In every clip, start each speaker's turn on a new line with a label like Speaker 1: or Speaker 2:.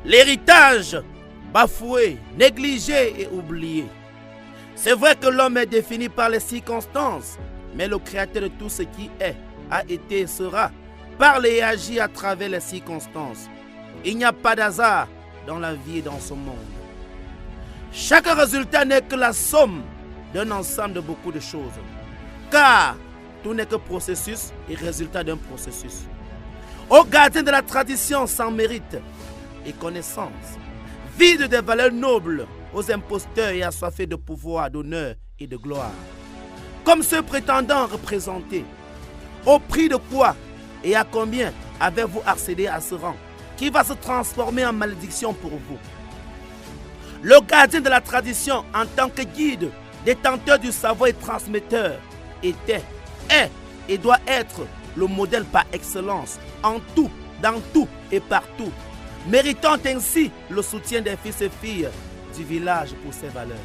Speaker 1: L'héritage bafoué, négligé et oublié. C'est vrai que l'homme est défini par les circonstances, mais le créateur de tout ce qui est, a été et sera, parle et agit à travers les circonstances. Il n'y a pas d'hasard dans la vie et dans ce monde. Chaque résultat n'est que la somme d'un ensemble de beaucoup de choses. Car tout n'est que processus et résultat d'un processus. Aux gardiens de la tradition sans mérite et connaissance, vide des valeurs nobles, aux imposteurs et assoiffés de pouvoir, d'honneur et de gloire. Comme ceux prétendant représenter, au prix de quoi et à combien avez-vous accédé à ce rang qui va se transformer en malédiction pour vous? Le gardien de la tradition en tant que guide, détenteur du savoir et transmetteur, était, est et doit être le modèle par excellence en tout, dans tout et partout, méritant ainsi le soutien des fils et filles du village pour ses valeurs.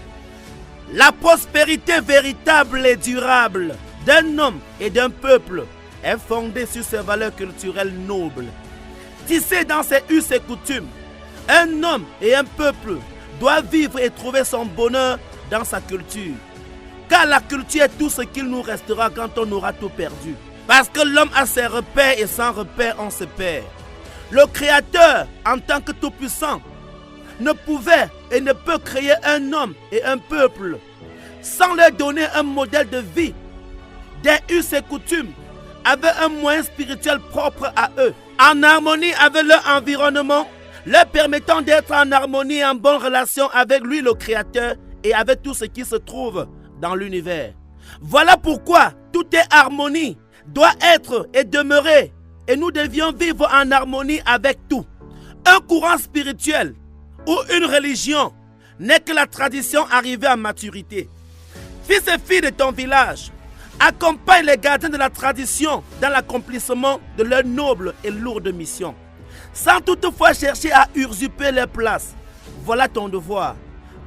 Speaker 1: La prospérité véritable et durable d'un homme et d'un peuple est fondée sur ses valeurs culturelles nobles. Tissée dans ses us et coutumes, un homme et un peuple doivent vivre et trouver son bonheur dans sa culture. Car la culture est tout ce qu'il nous restera quand on aura tout perdu. Parce que l'homme a ses repères et sans repères on se perd. Le Créateur, en tant que tout-puissant, ne pouvait et ne peut créer un homme et un peuple sans leur donner un modèle de vie, des us et coutumes, avec un moyen spirituel propre à eux, en harmonie avec leur environnement, leur permettant d'être en harmonie et en bonne relation avec lui, le Créateur, et avec tout ce qui se trouve dans l'univers. Voilà pourquoi toute harmonie doit être et demeurer, et nous devions vivre en harmonie avec tout. Un courant spirituel ou une religion n'est que la tradition arrivée à maturité. Fils et filles de ton village, accompagne les gardiens de la tradition dans l'accomplissement de leur noble et lourde mission, sans toutefois chercher à usurper leur place. Voilà ton devoir,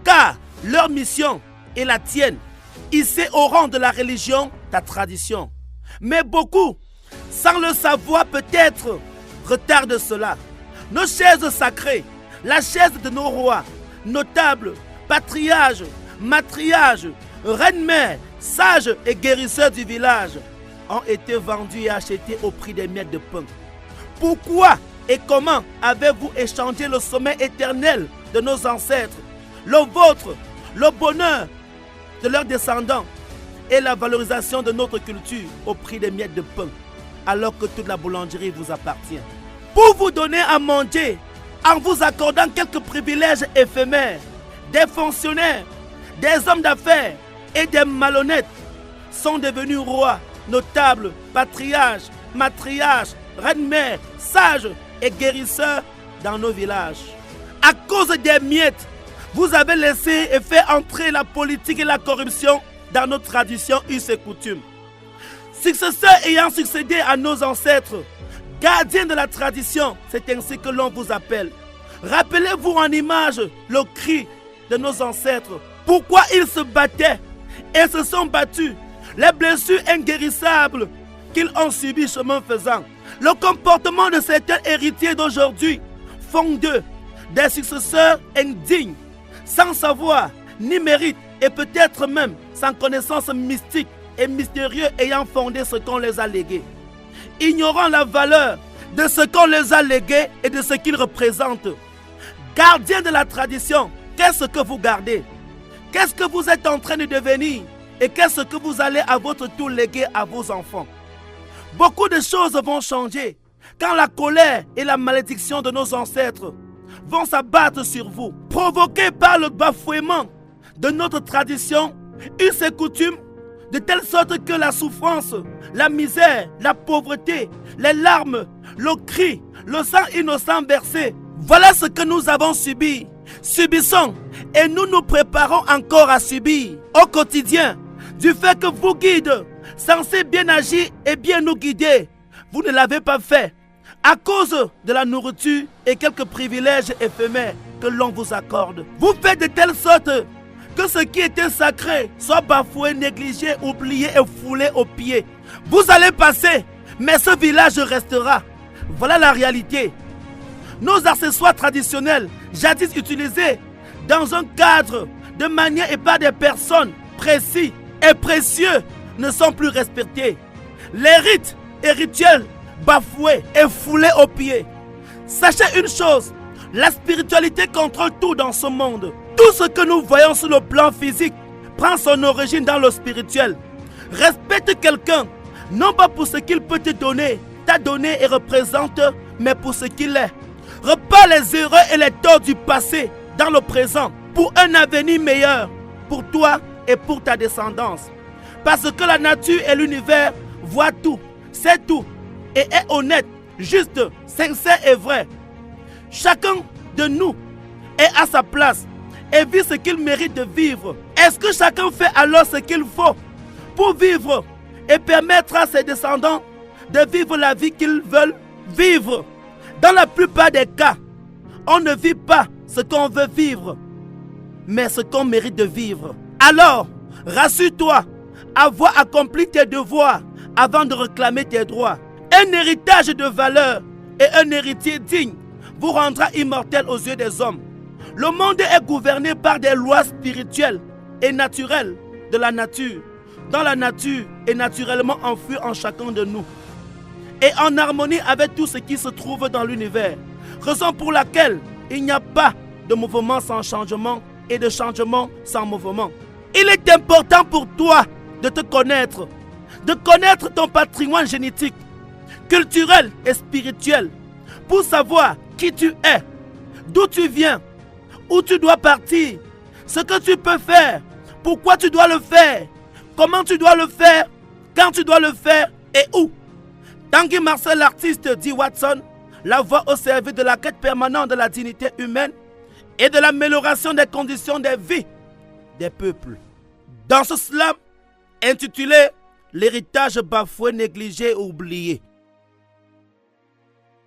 Speaker 1: car leur mission est la tienne, hissée au rang de la religion, ta tradition. Mais beaucoup, sans le savoir peut-être, retardent cela. Nos chaises sacrées, la chaise de nos rois, notables, patriarches, matriarches, reines-mères, sages et guérisseurs du village, ont été vendus et achetés au prix des miettes de pain. Pourquoi et comment avez-vous échangé le sommeil éternel de nos ancêtres, le vôtre, le bonheur de leurs descendants et la valorisation de notre culture au prix des miettes de pain, alors que toute la boulangerie vous appartient? Pour vous donner à manger, en vous accordant quelques privilèges éphémères, des fonctionnaires, des hommes d'affaires et des malhonnêtes sont devenus rois, notables, patriarches, matriarches, reines-mères, sages et guérisseurs dans nos villages. À cause des miettes, vous avez laissé et fait entrer la politique et la corruption dans nos traditions, us et coutumes. Successeurs ayant succédé à nos ancêtres, gardiens de la tradition, c'est ainsi que l'on vous appelle. Rappelez-vous en image le cri de nos ancêtres. Pourquoi ils se battaient et se sont battus, les blessures inguérissables qu'ils ont subies chemin faisant. Le comportement de certains héritiers d'aujourd'hui font d'eux des successeurs indignes, sans savoir ni mérite et peut-être même sans connaissance mystique et mystérieux ayant fondé ce qu'on les a légués. Ignorant la valeur de ce qu'on les a légués et de ce qu'ils représentent. Gardiens de la tradition, qu'est-ce que vous gardez? Qu'est-ce que vous êtes en train de devenir? Et qu'est-ce que vous allez à votre tour léguer à vos enfants? Beaucoup de choses vont changer quand la colère et la malédiction de nos ancêtres vont s'abattre sur vous, provoqués par le bafouement de notre tradition, us et coutumes, de telle sorte que la souffrance, la misère, la pauvreté, les larmes, le cri, le sang innocent versé, voilà ce que nous avons subi, subissons et nous nous préparons encore à subir au quotidien du fait que vous guides, censés bien agir et bien nous guider, vous ne l'avez pas fait à cause de la nourriture et quelques privilèges éphémères que l'on vous accorde. Vous faites de telle sorte que ce qui était sacré soit bafoué, négligé, oublié et foulé aux pieds. Vous allez passer, mais ce village restera. Voilà la réalité. Nos accessoires traditionnels, jadis utilisés dans un cadre, de manière et par des personnes précises et précieux, ne sont plus respectés. Les rites et rituels bafoués et foulés aux pieds. Sachez une chose, la spiritualité contrôle tout dans ce monde. Tout ce que nous voyons sur le plan physique prend son origine dans le spirituel. Respecte quelqu'un, non pas pour ce qu'il peut te donner, t'a donné et représente, mais pour ce qu'il est. Repars les erreurs et les torts du passé dans le présent pour un avenir meilleur pour toi et pour ta descendance. Parce que la nature et l'univers voient tout, sait tout et est honnête, juste, sincère et vrai. Chacun de nous est à sa place et vit ce qu'il mérite de vivre. Est-ce que chacun fait alors ce qu'il faut pour vivre et permettre à ses descendants de vivre la vie qu'ils veulent vivre? Dans la plupart des cas, on ne vit pas ce qu'on veut vivre, mais ce qu'on mérite de vivre. Alors, rassure-toi, avoir accompli tes devoirs avant de réclamer tes droits. Un héritage de valeur et un héritier digne vous rendra immortel aux yeux des hommes. Le monde est gouverné par des lois spirituelles et naturelles de la nature, dans la nature et naturellement enfouie en chacun de nous, et en harmonie avec tout ce qui se trouve dans l'univers. Raison pour laquelle il n'y a pas de mouvement sans changement et de changement sans mouvement. Il est important pour toi de te connaître, de connaître ton patrimoine génétique, culturel et spirituel, pour savoir qui tu es, d'où tu viens, où tu dois partir, ce que tu peux faire, pourquoi tu dois le faire, comment tu dois le faire, quand tu dois le faire et où. Tanguy Marcel, l'artiste, dit Watson, la voix au service de la quête permanente de la dignité humaine et de l'amélioration des conditions de vie des peuples. Dans ce slam intitulé « L'héritage bafoué, négligé et oublié »,